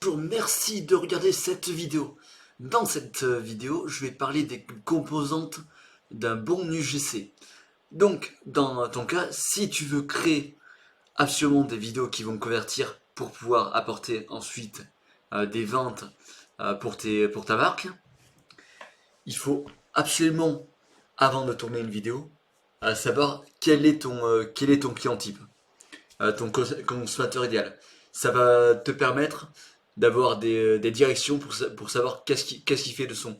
Bonjour, merci de regarder cette vidéo. Dans cette vidéo, je vais parler des composantes d'un bon UGC. Donc, dans ton cas, si tu veux créer absolument des vidéos qui vont convertir pour pouvoir apporter ensuite des ventes pour ta marque, il faut absolument, avant de tourner une vidéo, savoir quel est ton client type, ton consommateur idéal. Ça va te permettre d'avoir des directions pour savoir qu'est-ce qu'il fait de son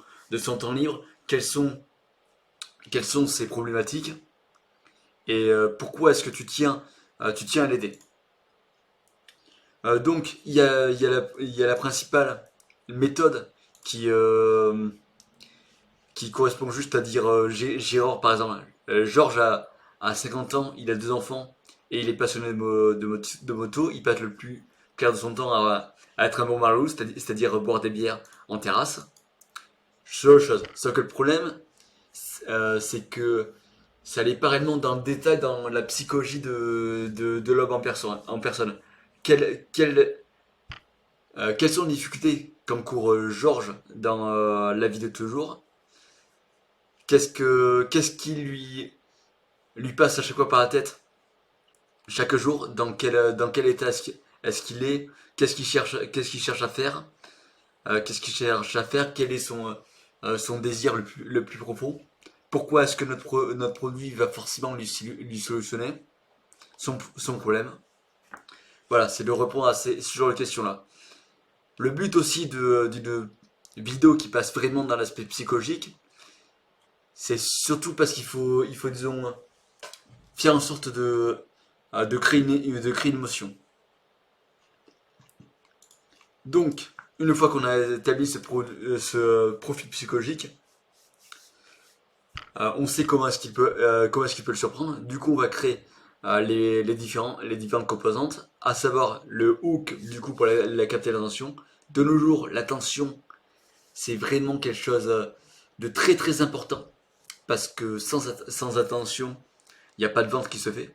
temps libre, quelles sont ses problématiques et pourquoi est-ce que tu tiens à l'aider. Donc il y a la principale méthode qui, euh, qui correspond juste à dire Gérard par exemple. Georges a 50 ans, il a deux enfants et il est passionné de moto. Il passe le plus clair de son temps à être un bon marlou, c'est-à-dire boire des bières en terrasse. Seule chose. Sauf que le problème, c'est que ça allait pas réellement dans le détail dans la psychologie de l'homme en personne. Quelles sont les difficultés qu'encourt Georges dans la vie de toujours? Qu'est-ce qui lui passe à chaque fois par la tête chaque jour? Dans quel état est-ce qu'il est? Qu'est-ce qu'il cherche à faire? Qu'est-ce qu'il cherche à faire? Quel est son désir le plus profond? Pourquoi est-ce que notre produit va forcément lui solutionner son problème? Voilà, c'est de répondre à ce genre de questions-là. Le but aussi d'une vidéo qui passe vraiment dans l'aspect psychologique, c'est surtout parce il faut disons, faire en sorte de créer une émotion. Donc, une fois qu'on a établi ce profil psychologique, on sait comment est-ce qu'il peut le surprendre. Du coup, on va créer les différentes composantes, à savoir le hook, du coup, pour la capter l'attention. De nos jours, l'attention, c'est vraiment quelque chose de très très important. Parce que sans attention, il n'y a pas de vente qui se fait.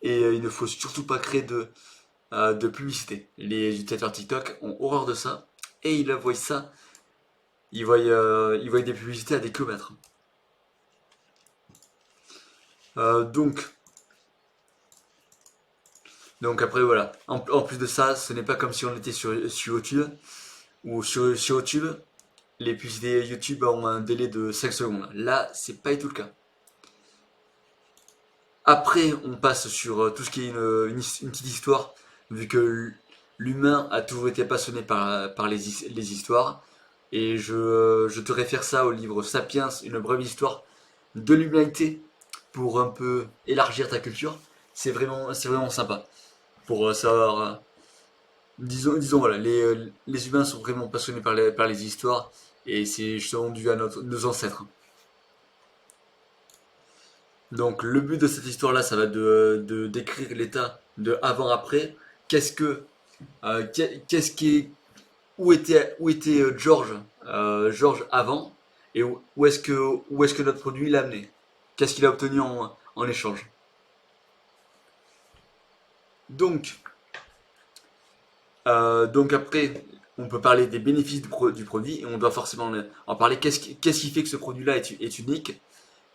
Et il ne faut surtout pas créer de publicité. Les utilisateurs TikTok ont horreur de ça. Et ils voient des publicités à des kilomètres. Euh, donc, donc après voilà. En plus de ça, ce n'est pas comme si on était sur YouTube. Ou sur YouTube, les publicités YouTube ont un délai de 5 secondes. Là, c'est pas du tout le cas. Après, on passe sur tout ce qui est une petite histoire, vu que l'humain a toujours été passionné par les histoires. Et je te réfère ça au livre Sapiens, une brève histoire de l'humanité, pour un peu élargir ta culture. C'est vraiment sympa. Pour savoir, disons voilà, les humains sont vraiment passionnés par les histoires, et c'est justement dû à nos ancêtres. Donc le but de cette histoire-là, ça va de décrire l'état de avant-après. Qu'est-ce que, qu'est-ce qui est, où était George avant, et où est-ce que notre produit l'a amené? Qu'est-ce qu'il a obtenu en échange? Donc, donc après, on peut parler des bénéfices du produit, et on doit forcément en parler. Qu'est-ce qui fait que ce produit-là est unique?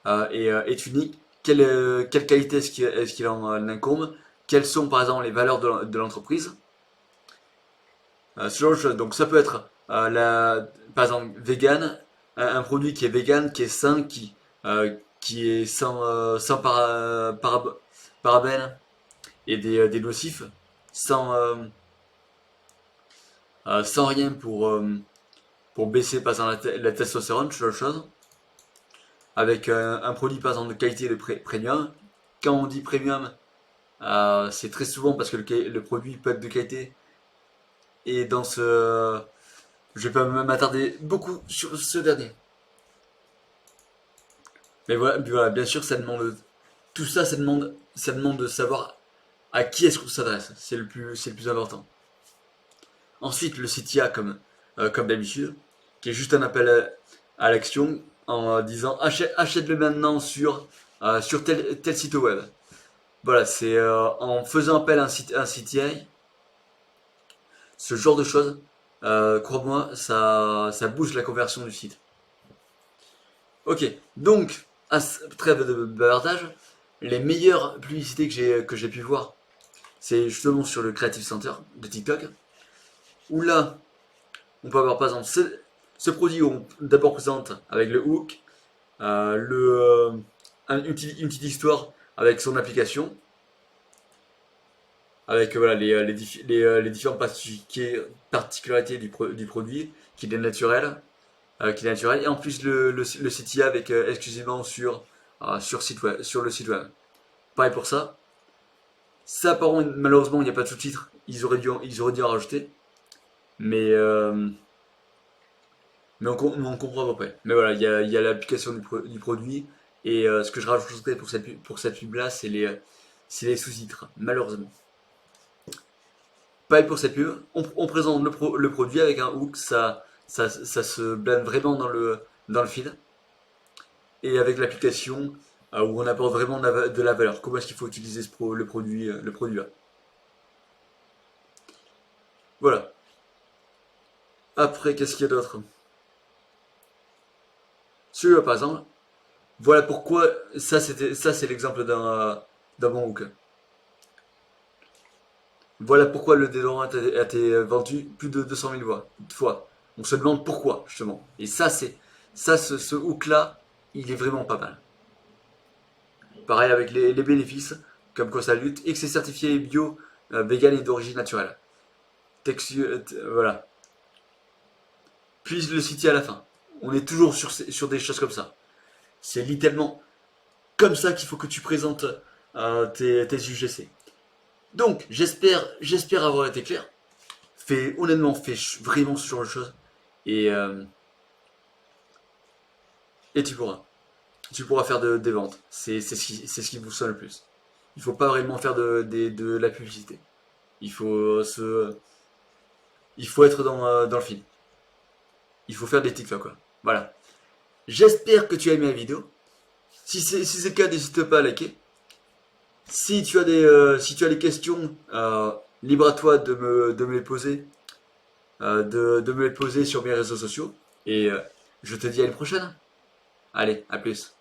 Est unique, quelle qualité est-ce qu'il en incombe, quelles sont par exemple les valeurs de l'entreprise, ce genre de choses. Donc ça peut être par exemple vegan, un produit qui est vegan, qui est sain, qui est sans parabènes et des nocifs, sans, sans rien pour baisser par exemple la testostérone, ce genre de choses, avec un produit par exemple de qualité de premium. Quand on dit premium, c'est très souvent parce que le produit peut être de qualité. Et dans ce, je vais pas m'attarder beaucoup sur ce dernier. Mais voilà, bien sûr, tout ça, ça demande de savoir à qui est-ce qu'on s'adresse. C'est le plus important. Ensuite, le CTA comme d'habitude, qui est juste un appel à l'action en disant achète-le maintenant sur tel site web. Voilà, c'est en faisant appel à un CTA, ce genre de choses, crois-moi, ça booste la conversion du site. Ok, donc, trêve de bavardage, les meilleures publicités que j'ai pu voir, c'est justement sur le Creative Center de TikTok, où là, on peut avoir par exemple ce produit où on d'abord présente avec le hook, une petite histoire avec son application, avec voilà, les différentes particularités du produit, qui est naturel, et en plus le CTA avec exclusivement sur le site web. Pareil pour ça. Ça, par contre, malheureusement, il n'y a pas de sous-titres. Ils auraient dû en rajouter. Mais, euh, mais on comprend à peu près. Mais voilà, il y a l'application du produit. Et ce que je rajouterais pour cette pub-là, c'est les sous-titres, malheureusement. Pareil pour cette pub, on présente le produit avec un hook, ça se blende vraiment dans le feed. Et avec l'application où on apporte vraiment de la valeur. Comment est-ce qu'il faut utiliser le produit là. Voilà. Après, qu'est-ce qu'il y a d'autre? Celui-là, par exemple, voilà pourquoi ça c'est l'exemple d'un bon hook. Voilà pourquoi le déodorant a été vendu plus de 200 000 fois. On se demande pourquoi, justement. Et ce hook-là, il est vraiment pas mal. Pareil avec les bénéfices, comme quoi ça lutte, et que c'est certifié bio, vegan et d'origine naturelle. Voilà. Puis le citer à la fin. On est toujours sur des choses comme ça. C'est littéralement comme ça qu'il faut que tu présentes tes UGC. Donc, j'espère avoir été clair. Honnêtement, fais vraiment ce genre de choses. Et, euh, et tu pourras faire des ventes. C'est ce qui vous sonne le plus. Il faut pas vraiment faire de la publicité. Il faut il faut être dans le film. Il faut faire des TikTok, quoi. Voilà. J'espère que tu as aimé la vidéo. Si c'est le cas, n'hésite pas à liker. Si tu as des questions, libre à toi de me les poser, de me les poser sur mes réseaux sociaux. Et je te dis à une prochaine. Allez, à plus.